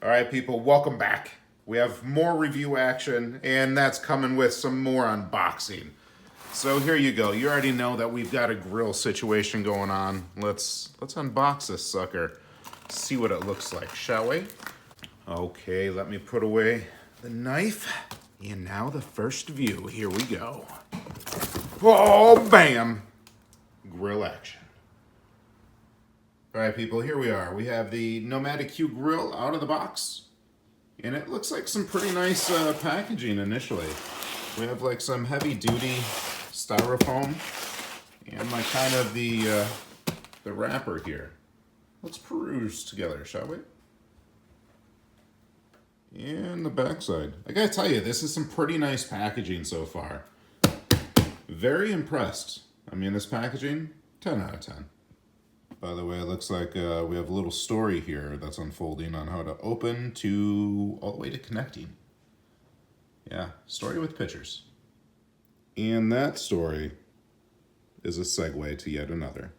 All right, people, welcome back. We have more review action, and that's coming with some more unboxing. So here you go. You already know that we've got a grill situation going on. Let's unbox this sucker. See what it looks like, shall we? Okay, let me put away the knife. And now the first view. Here we go. Oh, bam! Grill action. All right, people, here we are. We have the NomadiQ grill out of the box. And it looks like some pretty nice packaging initially. We have like some heavy duty styrofoam and like kind of the wrapper here. Let's peruse together, shall we? And the backside. I gotta tell you, this is some pretty nice packaging so far. Very impressed. I mean, this packaging, 10 out of 10. By the way, it looks like we have a little story here that's unfolding on how to open to all the way to connecting. Yeah, story with pictures. And that story is a segue to yet another.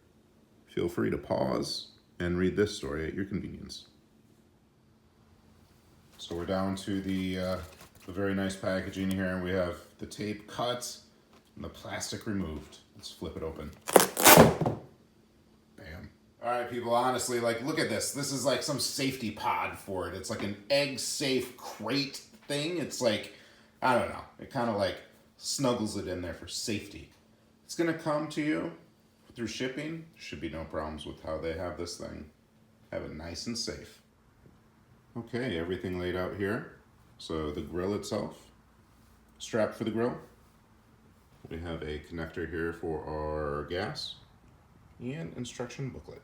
Feel free to pause and read this story at your convenience. So we're down to the very nice packaging here, and we have the tape cut and the plastic removed. Let's flip it open. Bam. All right, people, honestly, like, look at this. This is like some safety pod for it. It's like an egg-safe crate thing. It's like, I don't know. It kind of like snuggles it in there for safety. It's going to come to you through shipping. Should be no problems with how they have this thing. Have it nice and safe. Okay, everything laid out here. So the grill itself, strap for the grill. We have a connector here for our gas and instruction booklet.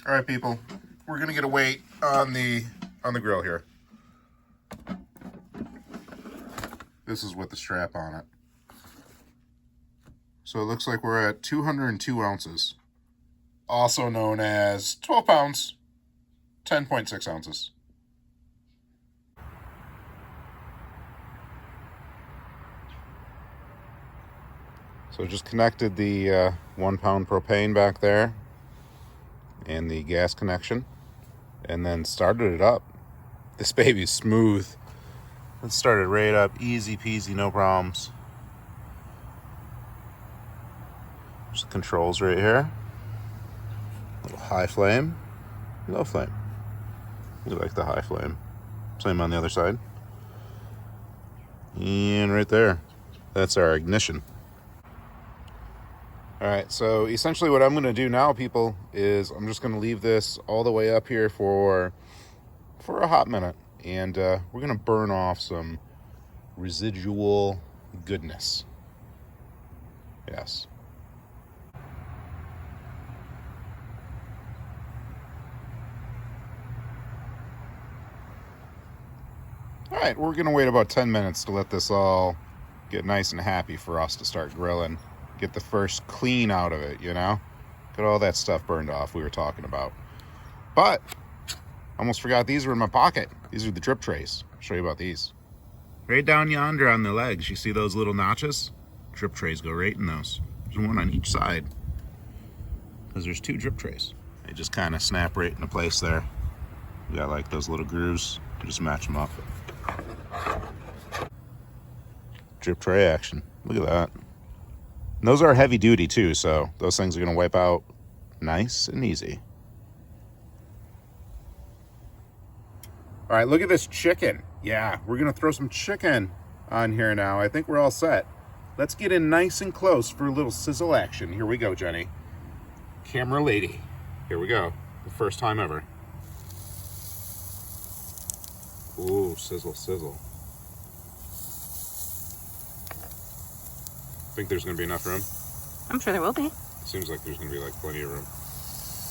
All right, people, we're gonna get a weight on the grill here. This is with the strap on it. So it looks like we're at 202 ounces, also known as 12 pounds, 10.6 ounces. So just connected the 1 pound propane back there and the gas connection, and then started it up. This baby's smooth. It started right up, easy peasy, no problems. There's the controls right here. Little high flame, low flame. We like the high flame. Same on the other side. And right there, that's our ignition. All right, so essentially what I'm going to do now, people, is I'm just going to leave this all the way up here for a hot minute. And we're going to burn off some residual goodness. Yes. All right, we're going to wait about 10 minutes to let this all get nice and happy for us to start grilling. Get the first clean out of it, you know? Get all that stuff burned off we were talking about. But, almost forgot these were in my pocket. These are the drip trays. I'll show you about these. Right down yonder on the legs, you see those little notches? Drip trays go right in those. There's one on each side. Because there's 2 drip trays. They just kind of snap right into place there. You got like those little grooves. You just match them up. Drip tray action. Look at that. And those are heavy duty too, so those things are going to wipe out nice and easy. All right, look at this chicken. Yeah, we're going to throw some chicken on here now. I think we're all set. Let's get in nice and close for a little sizzle action. Here we go, Jenny. Camera lady. Here we go. The first time ever. Ooh, sizzle, sizzle. Think there's going to be enough room? I'm sure there will be. Seems like there's going to be like plenty of room.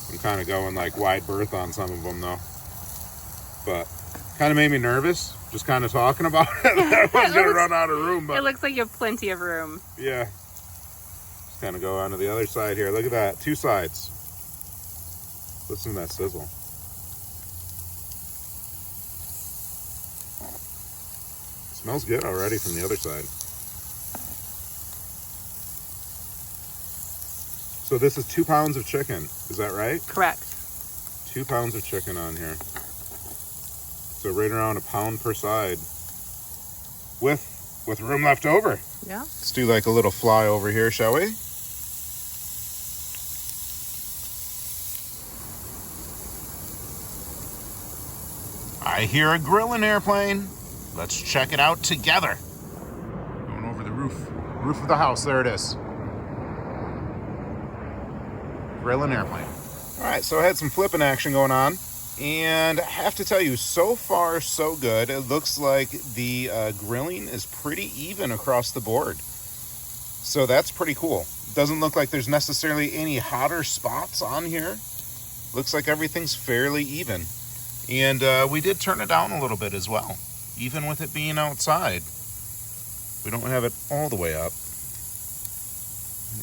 I'm kind of going like wide berth on some of them though. But Kind of made me nervous, just kind of talking about it. I was going to run out of room. But it looks like you have plenty of room. Yeah. Just kind of go on to the other side here. Look at that. 2 sides. Listen to that sizzle. Smells good already from the other side. So this is 2 pounds of chicken. Is that right? Correct. 2 pounds of chicken on here. So right around a pound per side with room left over. Yeah. Let's do like a little fly over here, shall we? I hear a grilling airplane. Let's check it out together. Going over the roof of the house. There it is. Grilling airplane. All right, so I had some flipping action going on. And I have to tell you, so far, so good. It looks like the grilling is pretty even across the board. So that's pretty cool. Doesn't look like there's necessarily any hotter spots on here. Looks like everything's fairly even. And we did turn it down a little bit as well. Even with it being outside, we don't have it all the way up.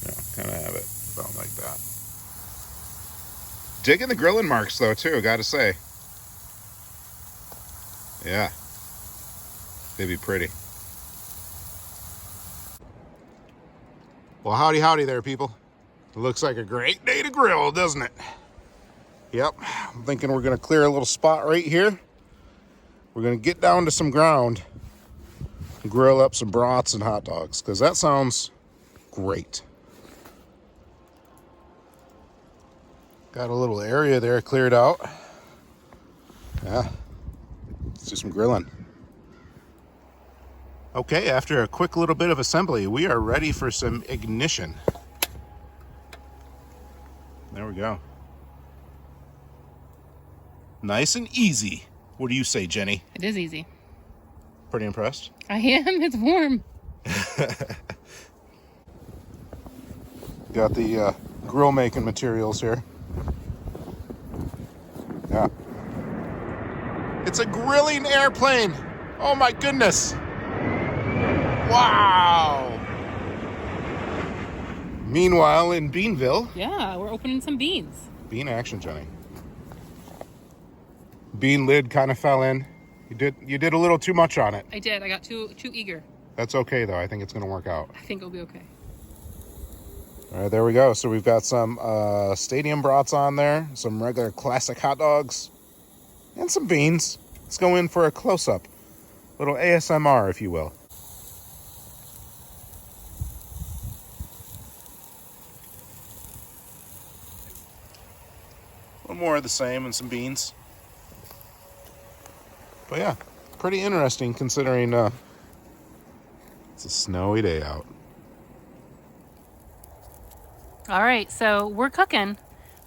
Yeah, kind of have it about like that. Digging the grilling marks though too, gotta say. Yeah, they'd be pretty. Well, howdy there, people. It looks like a great day to grill, doesn't it? Yep, I'm thinking we're gonna clear a little spot right here. We're gonna get down to some ground and grill up some brats and hot dogs, because that sounds great. Got a little area there cleared out. Yeah, let's do some grilling. Okay, after a quick little bit of assembly, we are ready for some ignition. There we go. Nice and easy. What do you say, Jenny? It is easy. Pretty impressed? I am. It's warm. Got the grill making materials here. Yeah. It's a grilling airplane. Oh my goodness. Wow. Meanwhile, in Beanville. Yeah, we're opening some beans. Bean action, Jenny. Bean lid kind of fell in. You did a little too much on it. I did. I got too eager. That's okay though. I think it's gonna work out. I think it'll be okay. All right, there we go. So we've got some stadium brats on there, some regular classic hot dogs, and some beans. Let's go in for a close-up. Little ASMR, if you will. A little more of the same and some beans. But yeah, pretty interesting considering it's a snowy day out. All right, so we're cooking.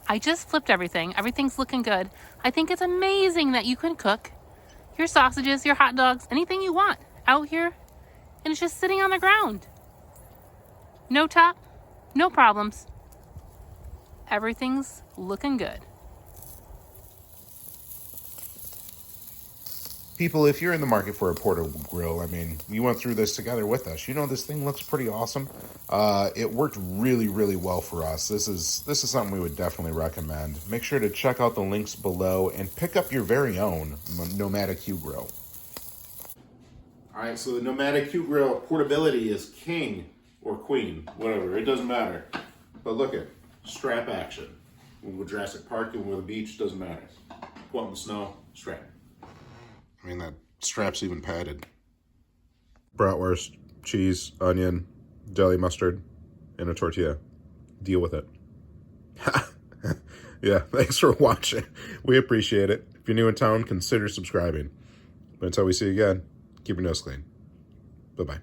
I just flipped everything. Everything's looking good. I think it's amazing that you can cook your sausages, your hot dogs, anything you want out here, and it's just sitting on the ground. No top, no problems. Everything's looking good. People, if you're in the market for a portable grill, I mean, you went through this together with us. You know, this thing looks pretty awesome. It worked really, really well for us. This is something we would definitely recommend. Make sure to check out the links below and pick up your very own NomadiQ grill. All right, so the NomadiQ grill portability is king or queen, whatever. It doesn't matter. But look at strap action. When we're Jurassic Park and we're at the beach, doesn't matter. Go out in the snow, strap. I mean, that strap's even padded. Bratwurst, cheese, onion, deli mustard, and a tortilla. Deal with it. Yeah, thanks for watching. We appreciate it. If you're new in town, consider subscribing. But until we see you again, keep your nose clean. Bye-bye.